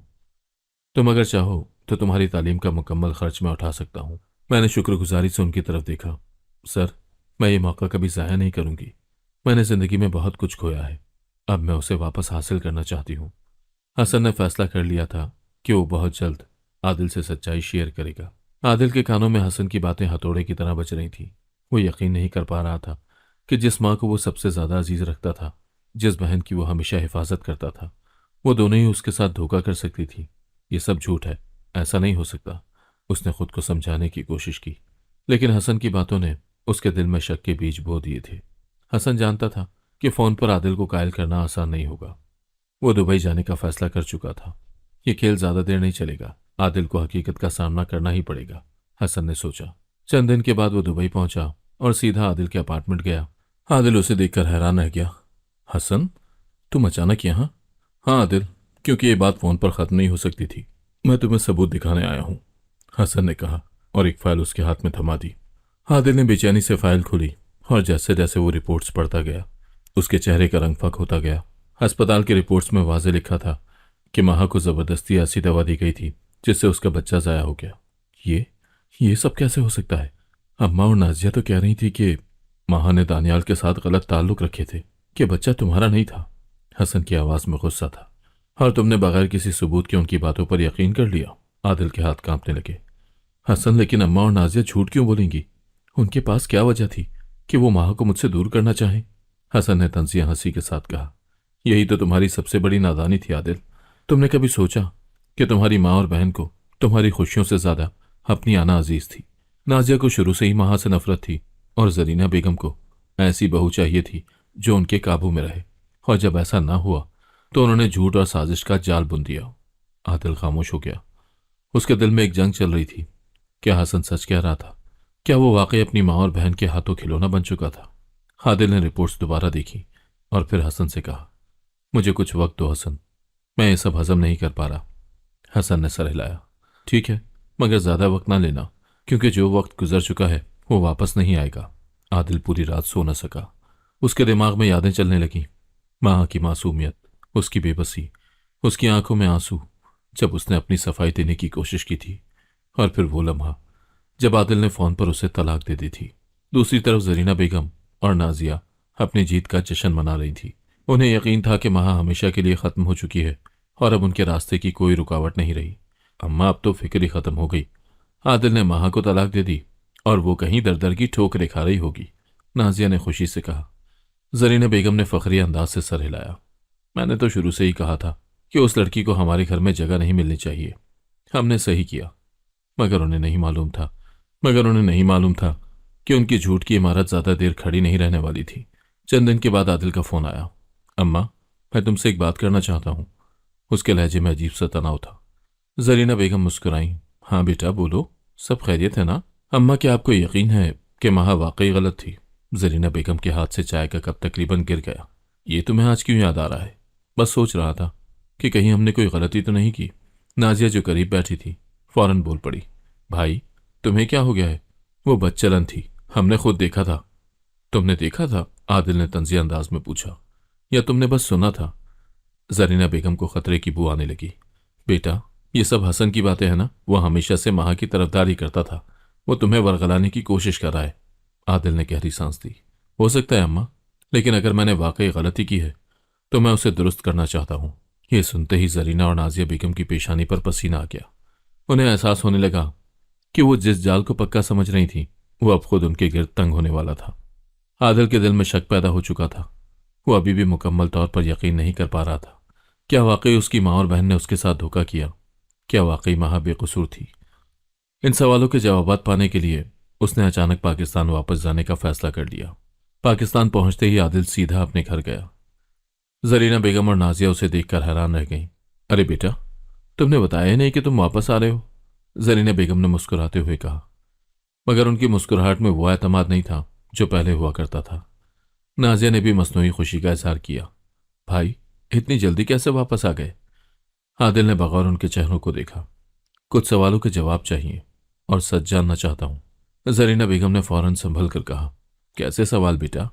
तुम अगर चाहो तो तुम्हारी तालीम का मुकम्मल खर्च मैं उठा सकता हूँ। मैंने शुक्रगुजारी से उनकी तरफ देखा। सर, मैं ये मौका कभी ज़ाया नहीं करूँगी। मैंने ज़िंदगी में बहुत कुछ खोया है, अब मैं उसे वापस हासिल करना चाहती हूँ। हसन ने फैसला कर लिया था कि वो बहुत जल्द आदिल से सच्चाई शेयर करेगा। आदिल के कानों में हसन की बातें हथौड़े की तरह बज रही थीं। वो यकीन नहीं कर पा रहा था कि जिस माँ को वो सबसे ज़्यादा अजीज रखता था, जिस बहन की वो हमेशा हिफाजत करता था, वो दोनों ही उसके साथ धोखा कर सकती थी। ये सब झूठ है, ऐसा नहीं हो सकता। उसने खुद को समझाने की कोशिश की, लेकिन हसन की बातों ने उसके दिल में शक के बीज बो दिए थे। हसन जानता था कि फ़ोन पर आदिल को कायल करना आसान नहीं होगा। वो दुबई जाने का फैसला कर चुका था। ये खेल ज़्यादा देर नहीं चलेगा। आदिल को हकीकत का सामना करना ही पड़ेगा, हसन ने सोचा। चंद दिन के बाद वो दुबई पहुंचा और सीधा आदिल के अपार्टमेंट गया। आदिल उसे देखकर हैरान रह गया। हसन, तुम अचानक यहाँ? हाँ आदिल, क्योंकि ये बात फोन पर खत्म नहीं हो सकती थी। मैं तुम्हें सबूत दिखाने आया हूँ, हसन ने कहा और एक फाइल उसके हाथ में थमा दी। आदिल ने बेचैनी से फाइल खोली और जैसे जैसे वो रिपोर्ट्स पढ़ता गया उसके चेहरे का रंग फक होता गया। अस्पताल की रिपोर्ट्स में वाज़ेह लिखा था कि माहा को जबरदस्ती ऐसी दवा दी गई थी जिससे उसका बच्चा ज़ाया हो गया। ये सब कैसे हो सकता है? अम्मा और नाजिया तो कह रही थी कि माहा ने दानियाल के साथ गलत ताल्लुक रखे थे, कि बच्चा तुम्हारा नहीं था। हसन की आवाज़ में गुस्सा था। और तुमने बगैर किसी सबूत के उनकी बातों पर यकीन कर लिया? आदिल के हाथ कांपने लगे। हसन, लेकिन अम्मा और नाजिया झूठ क्यों बोलेंगी? उनके पास क्या वजह थी कि वो माह को मुझसे दूर करना चाहें? हसन ने तंजिया हंसी के साथ कहा, यही तो तुम्हारी सबसे बड़ी नादानी थी आदिल। तुमने कभी सोचा कि तुम्हारी माँ और बहन को तुम्हारी खुशियों से ज्यादा अपनी आना अजीज थी? नाजिया को शुरू से ही माह से नफरत थी और जरीना बेगम को ऐसी बहू चाहिए थी जो उनके काबू में रहे, और जब ऐसा ना हुआ तो उन्होंने झूठ और साजिश का जाल बुन दिया। आदिल खामोश हो गया। उसके दिल में एक जंग चल रही थी। क्या हसन सच कह रहा था? क्या वो वाकई अपनी माँ और बहन के हाथों खिलौना बन चुका था? आदिल ने रिपोर्ट्स दोबारा देखी और फिर हसन से कहा, मुझे कुछ वक्त दो हसन, मैं ये सब हजम नहीं कर पा रहा। हसन ने सर हिलाया। ठीक है, मगर ज्यादा वक्त ना लेना, क्योंकि जो वक्त गुजर चुका है वो वापस नहीं आएगा। आदिल पूरी रात सो न सका। उसके दिमाग में यादें चलने लगीं। माँ की मासूमियत, उसकी बेबसी, उसकी आंखों में आंसू जब उसने अपनी सफाई देने की कोशिश की थी, और फिर वो लम्हा जब आदिल ने फोन पर उसे तलाक दे दी थी। दूसरी तरफ जरीना बेगम और नाजिया अपनी जीत का जश्न मना रही थी। उन्हें यकीन था कि माह हमेशा के लिए खत्म हो चुकी है और अब उनके रास्ते की कोई रुकावट नहीं रही। अम्मा, अब तो फिक्र ही खत्म हो गई। आदिल ने माह को तलाक दे दी और वो कहीं दर दर की ठोकरें खा रही होगी, नाजिया ने खुशी से कहा। जरीना बेगम ने फखरी अंदाज से सर हिलाया। मैंने तो शुरू से ही कहा था कि उस लड़की को हमारे घर में जगह नहीं मिलनी चाहिए। हमने सही किया। मगर उन्हें नहीं मालूम था कि उनकी झूठ की इमारत ज्यादा देर खड़ी नहीं रहने वाली थी। चंद दिन के बाद आदिल का फोन आया। अम्मा, मैं तुमसे एक बात करना चाहता हूँ। उसके लहजे में अजीब सा तनाव था। जरीना बेगम मुस्कुराई। हाँ बेटा बोलो, सब खैरियत है ना? अम्मा, क्या आपको यकीन है कि माह वाकई गलत थी? जरीना बेगम के हाथ से चाय का कप तकरीबन गिर गया। ये तुम्हें आज क्यों याद आ रहा है? बस सोच रहा था कि कहीं हमने कोई गलती तो नहीं की। नाजिया जो करीब बैठी थी फौरन बोल पड़ी। भाई, तुम्हें क्या हो गया है? वो बदचलन थी, हमने खुद देखा था। तुमने देखा था? आदिल ने तंजिया अंदाज में पूछा। या तुमने बस सुना था? जरीना बेगम को खतरे की बू आने लगी। बेटा, ये सब हसन की बातें हैं ना? वो हमेशा से माह की तरफदारी करता था। वो तुम्हें वरगलाने की कोशिश कर रहा है। आदिल ने गहरी सांस दी। हो सकता है अम्मा, लेकिन अगर मैंने वाकई गलती की है तो मैं उसे दुरुस्त करना चाहता हूँ। ये सुनते ही जरीना और नाजिया बेगम की पेशानी पर पसीना आ गया। उन्हें एहसास होने लगा कि वो जिस जाल को पक्का समझ रही थी वो अब खुद उनके गिर्द तंग होने वाला था। आदिल के दिल में शक पैदा हो चुका था। वो अभी भी मुकम्मल तौर पर यकीन नहीं कर पा रहा था। क्या वाकई उसकी माँ और बहन ने उसके साथ धोखा किया? क्या वाकई माँ बेकसूर थी? इन सवालों के जवाब पाने के लिए उसने अचानक पाकिस्तान वापस जाने का फैसला कर लिया। पाकिस्तान पहुंचते ही आदिल सीधा अपने घर गया। जरीना बेगम और नाजिया उसे देखकर हैरान रह गईं। अरे बेटा, तुमने बताया ही नहीं कि तुम वापस आ रहे हो, जरीना बेगम ने मुस्कुराते हुए कहा। मगर उनकी मुस्कुराहट में वो एतमाद नहीं था जो पहले हुआ करता था। नाजिया ने भी मसनूई खुशी का इजहार किया। भाई, इतनी जल्दी कैसे वापस आ गए? आदिल ने बगौर उनके चेहरों को देखा। कुछ सवालों के जवाब चाहिए और सच जानना चाहता हूं। जरीना बेगम ने फौरन संभल कर कहा। कैसे सवाल बेटा?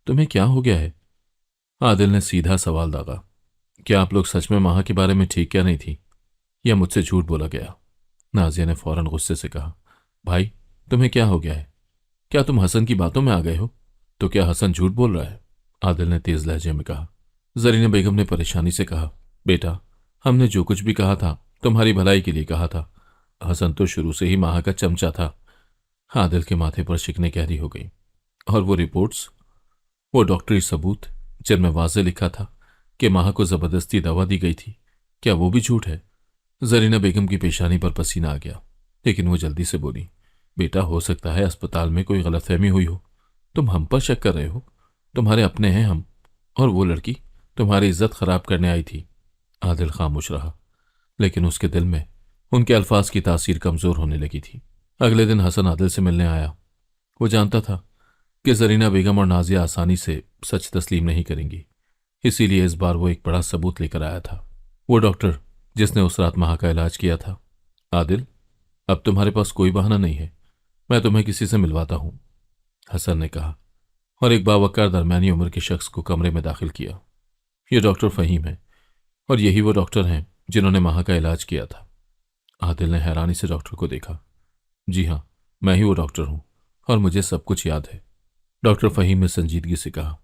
तुम्हें क्या हो गया है? आदिल ने सीधा सवाल दागा। क्या आप लोग सच में माह के बारे में ठीक क्या नहीं थी, या मुझसे झूठ बोला गया? नाजिया ने फौरन गुस्से से कहा। भाई, तुम्हें क्या हो गया है? क्या तुम हसन की बातों में आ गए हो? तो क्या हसन झूठ बोल रहा है? आदिल ने तेज लहजे में कहा। जरीना बेगम ने परेशानी से कहा। बेटा, हमने जो कुछ भी कहा था तुम्हारी भलाई के लिए कहा था। हसन तो शुरू से ही माह का चमचा था। आदिल के माथे पर शिकने गहरी हो गई। और वो रिपोर्ट्स, वो डॉक्टरी सबूत जिनमें वाज़ेह लिखा था कि माह को जबरदस्ती दवा दी गई थी, क्या वो भी झूठ है? जरीना बेगम की पेशानी पर पसीना आ गया, लेकिन वो जल्दी से बोली। बेटा, हो सकता है अस्पताल में कोई गलतफहमी हुई हो। तुम हम पर शक कर रहे हो? तुम्हारे अपने हैं हम, और वो लड़की तुम्हारी इज्जत खराब करने आई थी। आदिल खामोश रहा, लेकिन उसके दिल में उनके अल्फाज की तासीर कमजोर होने लगी थी। अगले दिन हसन आदिल से मिलने आया। वो जानता था कि जरीना बेगम और नाजिया आसानी से सच तस्लीम नहीं करेंगी। इसीलिए इस बार वो एक बड़ा सबूत लेकर आया था। वो डॉक्टर जिसने उस रात महा का इलाज किया था। आदिल, अब तुम्हारे पास कोई बहाना नहीं है, मैं तुम्हें किसी से मिलवाता हूं, हसन ने कहा और एक बावकार दरमियानी उम्र के शख्स को कमरे में दाखिल किया। ये डॉक्टर फहीम है और यही वो डॉक्टर हैं जिन्होंने महा का इलाज किया था। आदिल ने हैरानी से डॉक्टर को देखा। जी हाँ, मैं ही वो डॉक्टर हूं और मुझे सब कुछ याद है, डॉक्टर फहीम ने संजीदगी से कहा।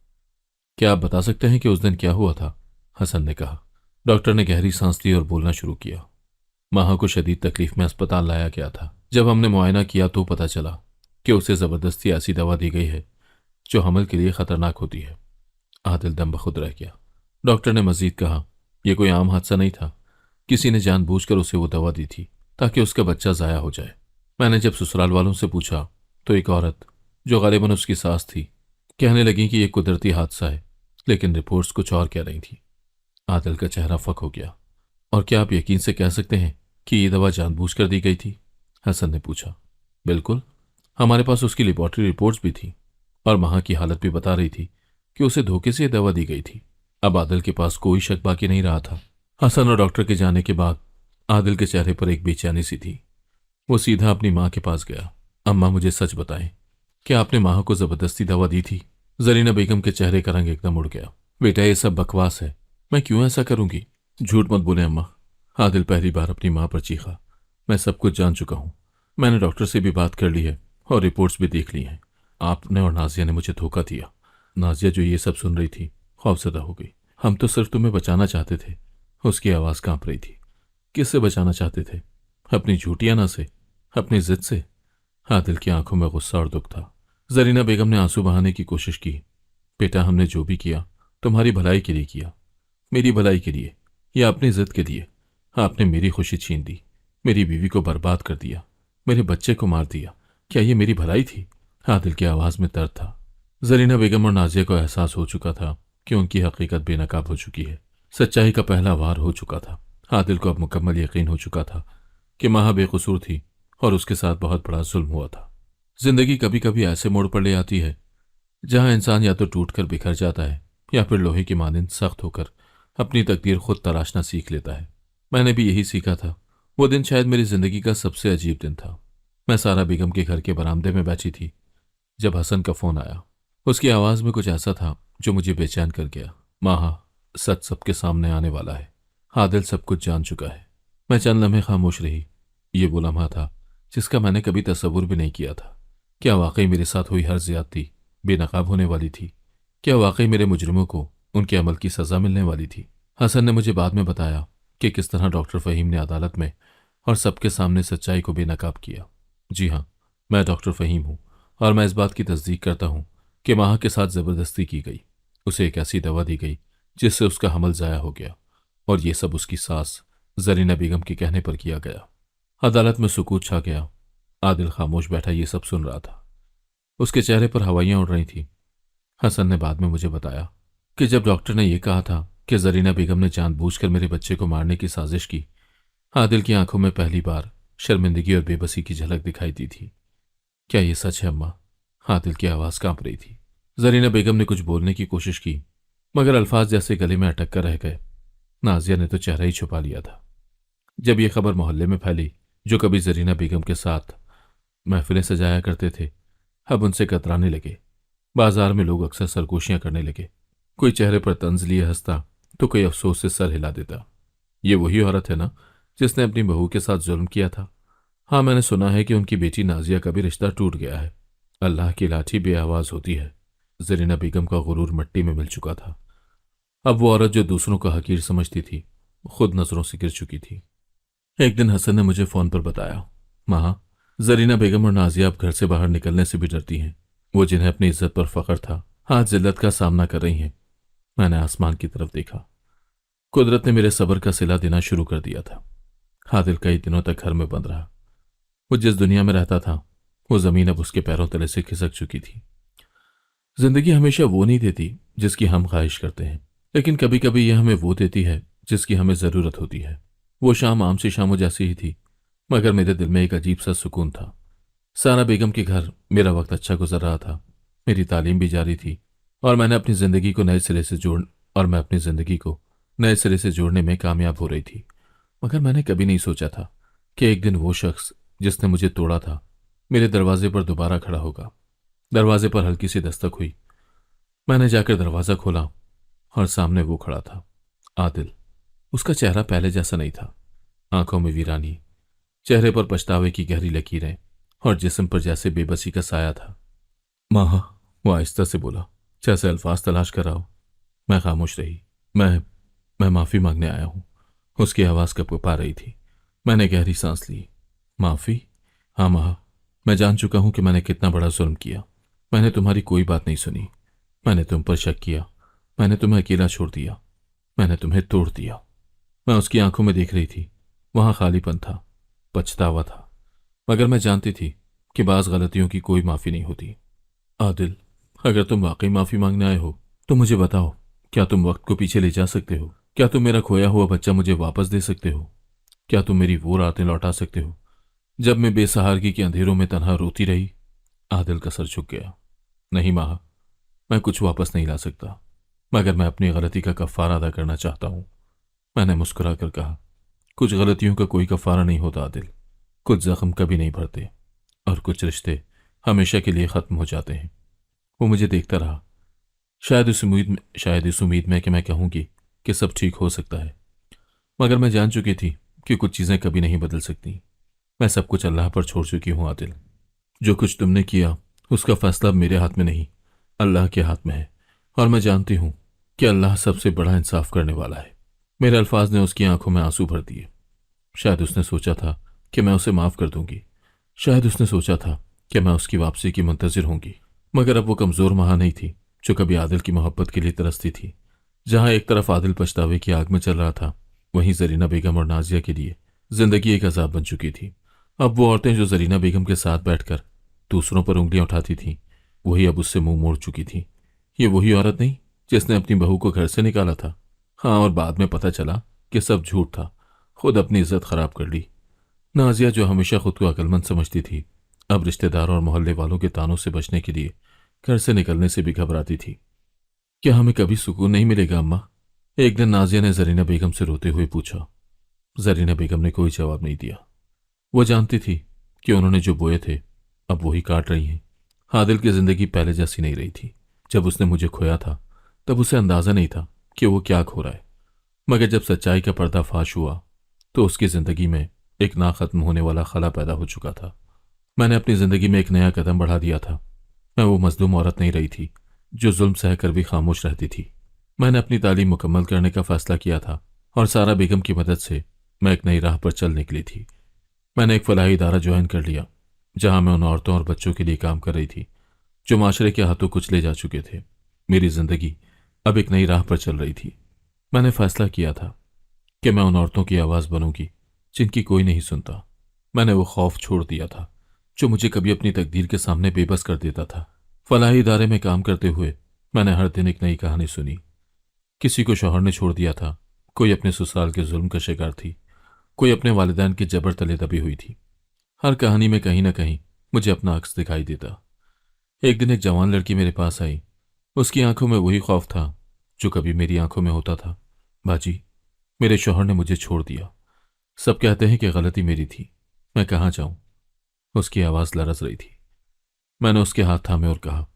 क्या आप बता सकते हैं कि उस दिन क्या हुआ था? हसन ने कहा। डॉक्टर ने गहरी सांस ली और बोलना शुरू किया। महा को शदीद तकलीफ में अस्पताल लाया गया था। जब हमने मुआयना किया तो पता चला कि उसे जबरदस्ती ऐसी दवा दी गई है जो हमल के लिए खतरनाक होती है। आदिल दम बखुद रह गया। डॉक्टर ने मजीद कहा, यह कोई आम हादसा नहीं था, किसी ने जानबूझकर उसे वो दवा दी थी ताकि उसका बच्चा जाया हो जाए। मैंने जब ससुराल वालों से पूछा तो एक औरत, जो गालिबन उसकी सास थी, कहने लगी कि यह कुदरती हादसा है, लेकिन रिपोर्ट्स कुछ और कह रही थी। आदिल का चेहरा फक हो गया। और क्या आप यकीन से कह सकते हैं कि यह दवा जानबूझकर दी गई थी? हसन ने पूछा। बिल्कुल, हमारे पास उसकी लेबॉर्ट्री रिपोर्ट्स भी थी और महा की हालत भी बता रही थी कि उसे धोखे से यह दवा दी गई थी। अब आदिल के पास कोई शक बाकी नहीं रहा था। हसन और डॉक्टर के जाने के बाद आदिल के चेहरे पर एक बेचैनी सी थी। वो सीधा अपनी माँ के पास गया। अम्मा, मुझे सच बताएं, क्या आपने माँ को जबरदस्ती दवा दी थी? जरीना बेगम के चेहरे का रंग एकदम उड़ गया। बेटा, ये सब बकवास है, मैं क्यों ऐसा करूंगी? झूठ मत बोले अम्मा, आदिल पहली बार अपनी माँ पर चीखा। मैं सब कुछ जान चुका हूं, मैंने डॉक्टर से भी बात कर ली है और रिपोर्ट्स भी देख ली हैं। आपने और नाजिया ने मुझे धोखा दिया। नाजिया जो ये सब सुन रही थी खौफजदा हो गई। हम तो सिर्फ तुम्हें बचाना चाहते थे। उसकी आवाज कांप रही थी। किससे बचाना चाहते थे? अपनी झूठियाना से, अपनी जिद से? आदिल की आंखों में गुस्सा और दुख था। जरीना बेगम ने आंसू बहाने की कोशिश की। बेटा, हमने जो भी किया तुम्हारी भलाई के लिए किया, मेरी भलाई के लिए या अपनी जिद के लिए। आपने मेरी खुशी छीन दी, मेरी बीवी को बर्बाद कर दिया, मेरे बच्चे को मार दिया। क्या ये मेरी भलाई थी? आदिल की आवाज में दर्द था। जरीना बेगम और नाजिया को एहसास हो चुका था कि उनकी हकीकत बेनकाब हो चुकी है। सच्चाई का पहला वार हो चुका था। आदिल को अब मुकम्मल यकीन हो चुका था कि महा बेकसूर थी और उसके साथ बहुत बड़ा जुल्म हुआ था। जिंदगी कभी कभी ऐसे मोड़ पर ले आती है जहां इंसान या तो टूटकर बिखर जाता है या फिर लोहे की मानंद सख्त होकर अपनी तकदीर खुद तराशना सीख लेता है। मैंने भी यही सीखा था। वो दिन शायद मेरी जिंदगी का सबसे अजीब दिन था। मैं सारा बेगम के घर के बरामदे में बैठी थी जब हसन का फोन आया। उसकी आवाज में कुछ ऐसा था जो मुझे बेचैन कर गया। माहा, सच सबके सामने आने वाला है। आदिल सब कुछ जान चुका है। मैं चंद लम्हे खामोश रही। ये वो लम्हा था जिसका मैंने कभी तस्वुर भी नहीं किया था। क्या वाकई मेरे साथ हुई हर ज्यादती बेनकाब होने वाली थी? क्या वाकई मेरे मुजरिमों को उनके अमल की सजा मिलने वाली थी? हसन ने मुझे बाद में बताया कि किस तरह डॉक्टर फहीम ने अदालत में और सबके सामने सच्चाई को बेनकाब किया। जी हाँ, मैं डॉक्टर फहीम हूँ और मैं इस बात की तस्दीक करता हूँ कि माह के साथ जबरदस्ती की गई। उसे एक ऐसी दवा दी गई जिससे उसका हमल जाया हो गया और ये सब उसकी सास जरीना बेगम के कहने पर किया गया। अदालत में सुकूत छा गया। आदिल खामोश बैठा ये सब सुन रहा था। उसके चेहरे पर हवाइयां उड़ रही थी। हसन ने बाद में मुझे बताया कि जब डॉक्टर ने यह कहा था कि जरीना बेगम ने जानबूझकर मेरे बच्चे को मारने की साजिश की, आदिल की आंखों में पहली बार शर्मिंदगी और बेबसी की झलक दिखाई दी थी। क्या यह सच है अम्मा? आदिल की आवाज कांप रही थी। जरीना बेगम ने कुछ बोलने की कोशिश की मगर अल्फाज जैसे गले में अटक कर रह गए। नाजिया ने तो चेहरा ही छुपा लिया था। जब यह खबर मोहल्ले में फैली, जो कभी जरीना बेगम के साथ महफिलें सजाया करते थे अब उनसे कतराने लगे। बाजार में लोग अक्सर सरगोशियां करने लगे। कोई चेहरे पर तंज लिए हंसता तो कोई अफसोस से सर हिला देता। ये वही औरत है ना जिसने अपनी बहू के साथ जुल्म किया था? हाँ, मैंने सुना है कि उनकी बेटी नाजिया का भी रिश्ता टूट गया है। अल्लाह की लाठी बेआवाज होती है। जरीना बेगम का गुरूर मिट्टी में मिल चुका था। अब वो औरत जो दूसरों को हकीर समझती थी खुद नजरों से गिर चुकी थी। एक दिन हसन ने मुझे फोन पर बताया, मां, जरीना बेगम और नाजिया अब घर से बाहर निकलने से भी डरती हैं। वो जिन्हें अपनी इज्जत पर फख्र था आज जिल्लत का सामना कर रही हैं। मैंने आसमान की तरफ देखा। कुदरत ने मेरे सब्र का सिला देना शुरू कर दिया था। आदिल कई दिनों तक घर में बंद रहा। वो जिस दुनिया में रहता था वो जमीन अब उसके पैरों तले से खिसक चुकी थी। जिंदगी हमेशा वो नहीं देती जिसकी हम ख्वाहिश करते हैं, लेकिन कभी कभी यह हमें वो देती है जिसकी हमें जरूरत होती है। वो शाम आम सी शामों जैसी ही थी मगर मेरे दिल में एक अजीब सा सुकून था। सारा बेगम के घर मेरा वक्त अच्छा गुजर रहा था। मेरी तालीम भी जारी थी और मैंने अपनी ज़िंदगी को नए सिरे से जोड़ और मैं अपनी ज़िंदगी को नए सिरे से जोड़ने में कामयाब हो रही थी। मगर मैंने कभी नहीं सोचा था कि एक दिन वो शख्स जिसने मुझे तोड़ा था मेरे दरवाजे पर दोबारा खड़ा होगा। दरवाजे पर हल्की सी दस्तक हुई। मैंने जाकर दरवाज़ा खोला और सामने वो खड़ा था, आदिल। उसका चेहरा पहले जैसा नहीं था। आंखों में वीरानी, चेहरे पर पछतावे की गहरी लकीरें और जिस्म पर जैसे बेबसी का साया था। माँ, वो आहिस्ता से बोला, जैसे अल्फाज तलाश कर रहा हो। मैं खामोश रही। मैं माफ़ी मांगने आया हूँ। उसकी आवाज़ कँपा रही थी। मैंने गहरी सांस ली। माफ़ी? हाँ माँ, मैं जान चुका हूँ कि मैंने कितना बड़ा जुल्म किया। मैंने तुम्हारी कोई बात नहीं सुनी। मैंने तुम पर शक किया। मैंने तुम्हें अकेला छोड़ दिया। मैंने तुम्हें तोड़ दिया। मैं उसकी आंखों में देख रही थी। वहां खालीपन था, पछतावा था। मगर मैं जानती थी कि बाज़ गलतियों की कोई माफ़ी नहीं होती। आदिल, अगर तुम वाकई माफ़ी मांगने आए हो तो मुझे बताओ, क्या तुम वक्त को पीछे ले जा सकते हो? क्या तुम मेरा खोया हुआ बच्चा मुझे वापस दे सकते हो? क्या तुम मेरी वो रातें लौटा सकते हो जब मैं बेसहारगी के अंधेरों में तन्हा रोती रही? आदिल का सर झुक गया। नहीं माँ, मैं कुछ वापस नहीं ला सकता, मगर मैं अपनी गलती का कफ़ारा अदा करना चाहता हूँ। मैंने मुस्कुरा कर कहा, कुछ गलतियों का कोई कफ़ारा नहीं होता आदिल। कुछ जख्म कभी नहीं भरते और कुछ रिश्ते हमेशा के लिए ख़त्म हो जाते हैं। वो मुझे देखता रहा, शायद इस उम्मीद में कि मैं कहूँगी कि सब ठीक हो सकता है। मगर मैं जान चुकी थी कि कुछ चीज़ें कभी नहीं बदल सकती। मैं सब कुछ अल्लाह पर छोड़ चुकी हूँ आदिल। जो कुछ तुमने किया उसका फैसला अब मेरे हाथ में नहीं, अल्लाह के हाथ में है। और मैं जानती हूँ कि अल्लाह सबसे बड़ा इंसाफ करने वाला है। मेरे अल्फाज ने उसकी आंखों में आंसू भर दिए। शायद उसने सोचा था कि मैं उसे माफ़ कर दूंगी। शायद उसने सोचा था कि मैं उसकी वापसी की मुंतजिर होंगी। मगर अब वो कमज़ोर माँ नहीं थी जो कभी आदिल की मोहब्बत के लिए तरसती थी। जहाँ एक तरफ आदिल पछतावे की आग में चल रहा था, वहीं जरीना बेगम और नाजिया के लिए जिंदगी एक अजाब बन चुकी थी। अब वो औरतें जो जरीना बेगम के साथ बैठकर दूसरों पर उंगलियां उठाती थीं, वही अब उससे मुंह मोड़ चुकी थी। ये वही औरत नहीं जिसने अपनी बहू को घर से निकाला था। हाँ, और बाद में पता चला कि सब झूठ था। खुद अपनी इज्जत खराब कर ली। नाजिया जो हमेशा खुद को अक्लमंद समझती थी, अब रिश्तेदारों और मोहल्ले वालों के तानों से बचने के लिए घर से निकलने से भी घबराती थी। क्या हमें कभी सुकून नहीं मिलेगा अम्मा? एक दिन नाजिया ने जरीना बेगम से रोते हुए पूछा। जरीना बेगम ने कोई जवाब नहीं दिया। वो जानती थी कि उन्होंने जो बोए थे अब वही काट रही हैं। आदिल की जिंदगी पहले जैसी नहीं रही थी। जब उसने मुझे खोया था तब उसे अंदाजा नहीं था कि वो क्या खो रहा है। मगर जब सच्चाई का पर्दाफाश हुआ तो उसकी जिंदगी में एक ना खत्म होने वाला खला पैदा हो चुका था। मैंने अपनी जिंदगी में एक नया कदम बढ़ा दिया था। मैं वो मजलूम औरत नहीं रही थी जो जुल्म सहकर भी खामोश रहती थी। मैंने अपनी तालीम मुकम्मल करने का फैसला किया था और सारा बेगम की मदद से मैं एक नई राह पर चल निकली थी। मैंने एक फलाही इदारा ज्वाइन कर लिया जहां मैं उन औरतों और बच्चों के लिए काम कर रही थी जो माशरे के हाथों कुचले जा चुके थे। मेरी जिंदगी अब एक नई राह पर चल रही थी। मैंने फैसला किया था कि मैं उन औरतों की आवाज़ बनूंगी जिनकी कोई नहीं सुनता। मैंने वो खौफ छोड़ दिया था जो मुझे कभी अपनी तकदीर के सामने बेबस कर देता था। फलाही इदारे में काम करते हुए मैंने हर दिन एक नई कहानी सुनी। किसी को शौहर ने छोड़ दिया था, कोई अपने ससुराल के जुल्म का शिकार थी, कोई अपने वालिदैन के जबर तले दबी हुई थी। हर कहानी में कहीं ना कहीं मुझे अपना अक्स दिखाई देता। एक दिन एक जवान लड़की मेरे पास आई। उसकी आंखों में वही खौफ था जो कभी मेरी आंखों में होता था। बाजी, मेरे शौहर ने मुझे छोड़ दिया। सब कहते हैं कि गलती मेरी थी। मैं कहाँ जाऊं? उसकी आवाज़ लरज रही थी। मैंने उसके हाथ थामे और कहा,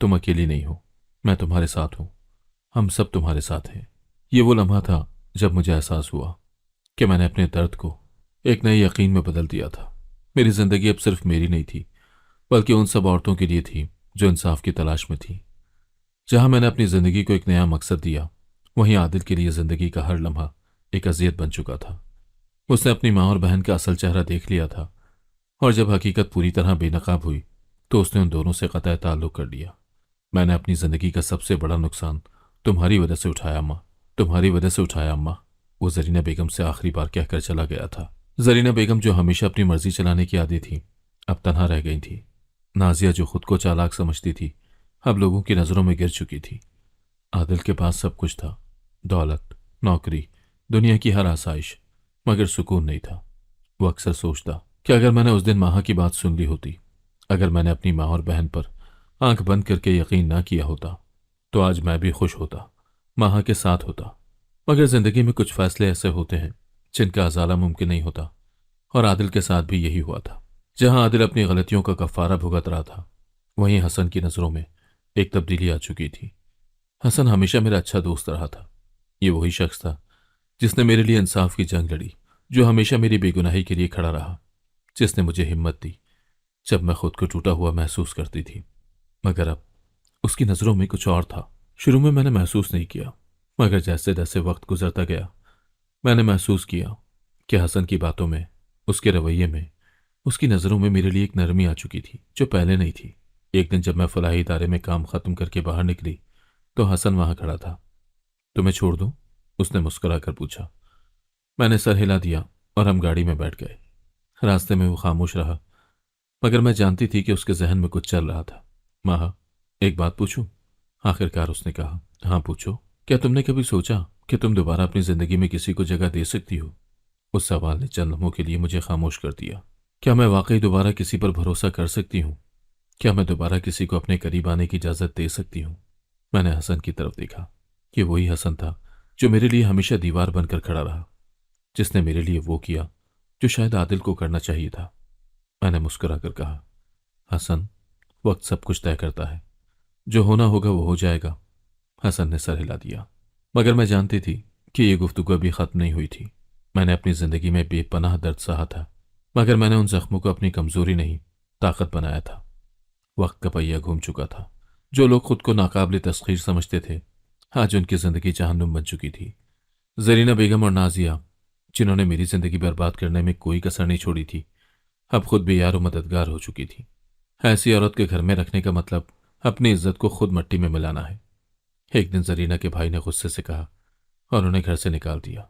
तुम अकेली नहीं हो, मैं तुम्हारे साथ हूं। हम सब तुम्हारे साथ हैं। ये वो लम्हा था जब मुझे एहसास हुआ कि मैंने अपने दर्द को एक नए यकीन में बदल दिया था। मेरी जिंदगी अब सिर्फ मेरी नहीं थी, बल्कि उन सब औरतों के लिए थी जो इंसाफ की तलाश में थी। जहां मैंने अपनी जिंदगी को एक नया मकसद दिया, वहीं आदिल के लिए जिंदगी का हर लम्हा एक अजियत बन चुका था। उसने अपनी माँ और बहन का असल चेहरा देख लिया था और जब हकीकत पूरी तरह बेनकाब हुई तो उसने उन दोनों से कतई ताल्लुक कर लिया। मैंने अपनी जिंदगी का सबसे बड़ा नुकसान तुम्हारी वजह से उठाया अम्मा, तुम्हारी वजह से उठाया अम्मा। वो जरीना बेगम से आखिरी बार कहकर चला गया था। जरीना बेगम जो हमेशा अपनी मर्जी चलाने की आदी थी, अब तनहा रह गई थी। नाजिया जो खुद को चालाक समझती थी, अब लोगों की नजरों में गिर चुकी थी। आदिल के पास सब कुछ था, दौलत, नौकरी, दुनिया की हर आसाइश, मगर सुकून नहीं था। वो अक्सर सोचता कि अगर मैंने उस दिन माँ की बात सुन ली होती, अगर मैंने अपनी माँ और बहन पर आंख बंद करके यकीन ना किया होता तो आज मैं भी खुश होता, माहा के साथ होता। मगर जिंदगी में कुछ फैसले ऐसे होते हैं जिनका अजाला मुमकिन नहीं होता, और आदिल के साथ भी यही हुआ था। जहां आदिल अपनी गलतियों का कफारा भुगत रहा था, वहीं हसन की नज़रों में एक तब्दीली आ चुकी थी। हसन हमेशा मेरा अच्छा दोस्त रहा था। ये वही शख्स था जिसने मेरे लिए इंसाफ की जंग लड़ी, जो हमेशा मेरी बेगुनाही के लिए खड़ा रहा, जिसने मुझे हिम्मत दी जब मैं खुद को टूटा हुआ महसूस करती थी। मगर अब उसकी नज़रों में कुछ और था। शुरू में मैंने महसूस नहीं किया, मगर जैसे जैसे वक्त गुजरता गया मैंने महसूस किया कि हसन की बातों में, उसके रवैये में, उसकी नज़रों में मेरे लिए एक नरमी आ चुकी थी जो पहले नहीं थी। एक दिन जब मैं फलाही इदारे में काम खत्म करके बाहर निकली तो हसन वहां खड़ा था। तुम्हें छोड़ दूं? उसने मुस्कुराकर पूछा। मैंने सर हिला दिया और हम गाड़ी में बैठ गए। रास्ते में वो खामोश रहा, मगर मैं जानती थी कि उसके जहन में कुछ चल रहा था। माहा, एक बात पूछूं? आखिरकार उसने कहा। हाँ पूछो। क्या तुमने कभी सोचा कि तुम दोबारा अपनी जिंदगी में किसी को जगह दे सकती हो? उस सवाल ने चंद लम्हों के लिए मुझे खामोश कर दिया। क्या मैं वाकई दोबारा किसी पर भरोसा कर सकती हूँ? क्या मैं दोबारा किसी को अपने करीब आने की इजाजत दे सकती हूँ? मैंने हसन की तरफ देखा। ये वही हसन था जो मेरे लिए हमेशा दीवार बनकर खड़ा रहा, जिसने मेरे लिए वो किया जो शायद आदिल को करना चाहिए था। मैंने मुस्कुराकर कहा, हसन, वक्त सब कुछ तय करता है। जो होना होगा वो हो जाएगा। हसन ने सर हिला दिया। मगर मैं जानती थी कि ये गुफ्तगू अभी खत्म नहीं हुई थी। मैंने अपनी जिंदगी में बेपनाह दर्द सहा था, मगर मैंने उन जख्मों को अपनी कमजोरी नहीं, ताकत बनाया था। वक्त का पहिया घूम चुका था। जो लोग खुद को नाकाबिल तस्खीर समझते थे, आज उनकी जिंदगी जहन्नुम बन चुकी थी। जरीना बेगम और नाजिया, जिन्होंने मेरी जिंदगी बर्बाद करने में कोई कसर नहीं छोड़ी थी, अब खुद बेयार और मददगार हो चुकी थी। ऐसी औरत के घर में रखने का मतलब अपनी इज्जत को खुद मट्टी में मिलाना है। एक दिन जरीना के भाई ने गुस्से से कहा और उन्हें घर से निकाल दिया।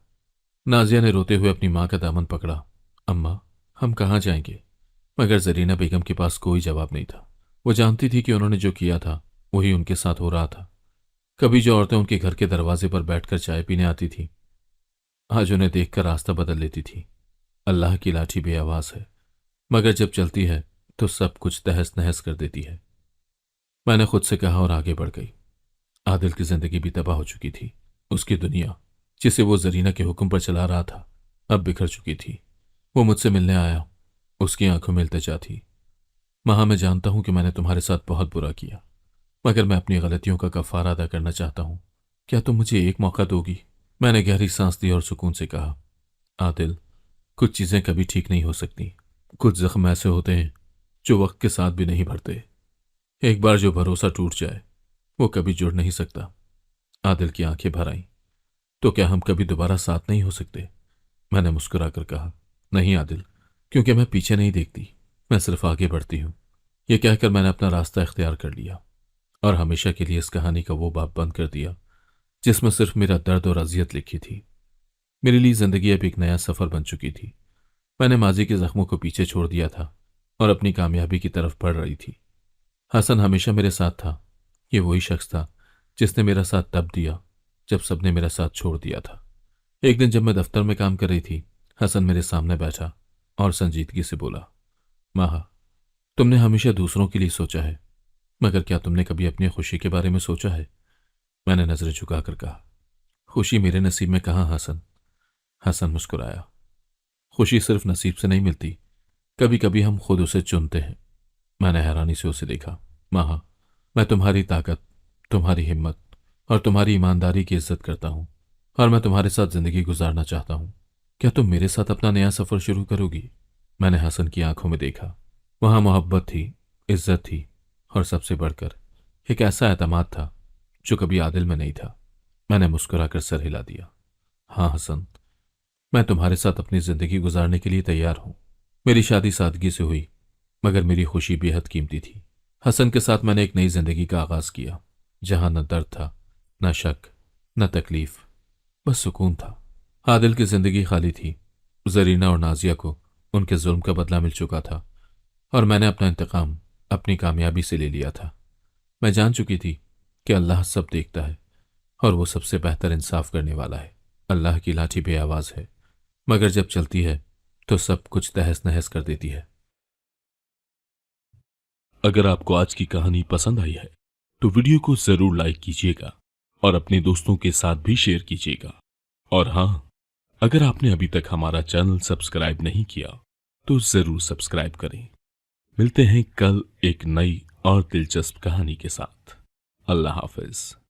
नाजिया ने रोते हुए अपनी मां का दामन पकड़ा। अम्मा, हम कहाँ जाएंगे? मगर जरीना बेगम के पास कोई जवाब नहीं था। वो जानती थी कि उन्होंने जो किया था वही उनके साथ हो रहा था। कभी जो औरतें उनके घर के दरवाजे पर बैठकर चाय पीने आती थी, आज उन्हें देखकर रास्ता बदल लेती थी। अल्लाह की लाठी बेआवाज है, मगर जब चलती है तो सब कुछ तहस नहस कर देती है। मैंने खुद से कहा और आगे बढ़ गई। आदिल की जिंदगी भी तबाह हो चुकी थी। उसकी दुनिया, जिसे वो जरीना के हुक्म पर चला रहा था, अब बिखर चुकी थी। वो मुझसे मिलने आया। उसकी आंखों में इल्तिजा थी। महा, मैं जानता हूं कि मैंने तुम्हारे साथ बहुत बुरा किया, मगर मैं अपनी गलतियों का कफारा अदा करना चाहता हूं। क्या तुम मुझे एक मौका दोगी? मैंने गहरी सांस ली और सुकून से कहा, आदिल, कुछ चीजें कभी ठीक नहीं हो सकती। कुछ जख्म ऐसे होते हैं जो वक्त के साथ भी नहीं भरते। एक बार जो भरोसा टूट जाए वो कभी जुड़ नहीं सकता। आदिल की आंखें भर आईं। तो क्या हम कभी दोबारा साथ नहीं हो सकते? मैंने मुस्कुराकर कहा, नहीं आदिल, क्योंकि मैं पीछे नहीं देखती, मैं सिर्फ आगे बढ़ती हूं। यह कहकर मैंने अपना रास्ता इख्तियार कर लिया और हमेशा के लिए इस कहानी का वो बाब बंद कर दिया जिसमें सिर्फ मेरा दर्द और अजियत लिखी थी। मेरे लिए जिंदगी अब एक नया सफर बन चुकी थी। मैंने माजी के जख्मों को पीछे छोड़ दिया था और अपनी कामयाबी की तरफ बढ़ रही थी। हसन हमेशा मेरे साथ था। ये वही शख्स था जिसने मेरा साथ तब दिया जब सबने मेरा साथ छोड़ दिया था। एक दिन जब मैं दफ्तर में काम कर रही थी, हसन मेरे सामने बैठा और संजीदगी से बोला, माहा, तुमने हमेशा दूसरों के लिए सोचा है, मगर क्या तुमने कभी अपनी खुशी के बारे में सोचा है? मैंने नजरें झुकाकर कहा, खुशी मेरे नसीब में कहाँ हसन? हसन मुस्कुराया। खुशी सिर्फ नसीब से नहीं मिलती, कभी कभी हम खुद उसे चुनते हैं। मैंने हैरानी से उसे देखा। माहा, मैं तुम्हारी ताकत, तुम्हारी हिम्मत और तुम्हारी ईमानदारी की इज्जत करता हूं, और मैं तुम्हारे साथ जिंदगी गुजारना चाहता हूं। क्या तुम मेरे साथ अपना नया सफर शुरू करोगी? मैंने हसन की आंखों में देखा। वहां मोहब्बत थी, इज्जत थी, और सबसे बढ़कर एक ऐसा एतमाद था जो कभी आदिल में नहीं था। मैंने मुस्कुराकर सर हिला दिया। हाँ हसन, मैं तुम्हारे साथ अपनी जिंदगी गुजारने के लिए तैयार हूं। मेरी शादी सादगी से हुई, मगर मेरी खुशी बेहद कीमती थी। हसन के साथ मैंने एक नई जिंदगी का आगाज किया, जहां न दर्द था, न शक, न तकलीफ, बस सुकून था। आदिल की जिंदगी खाली थी। जरीना और नाजिया को उनके जुल्म का बदला मिल चुका था, और मैंने अपना इंतकाम अपनी कामयाबी से ले लिया था। मैं जान चुकी थी कि अल्लाह सब देखता है और वो सबसे बेहतर इंसाफ करने वाला है। अल्लाह की लाठी बेआवाज है, मगर जब चलती है तो सब कुछ तहस नहस कर देती है। अगर आपको आज की कहानी पसंद आई है तो वीडियो को जरूर लाइक कीजिएगा और अपने दोस्तों के साथ भी शेयर कीजिएगा। और हाँ, अगर आपने अभी तक हमारा चैनल सब्सक्राइब नहीं किया तो जरूर सब्सक्राइब करें। मिलते हैं कल एक नई और दिलचस्प कहानी के साथ। अल्लाह हाफिज।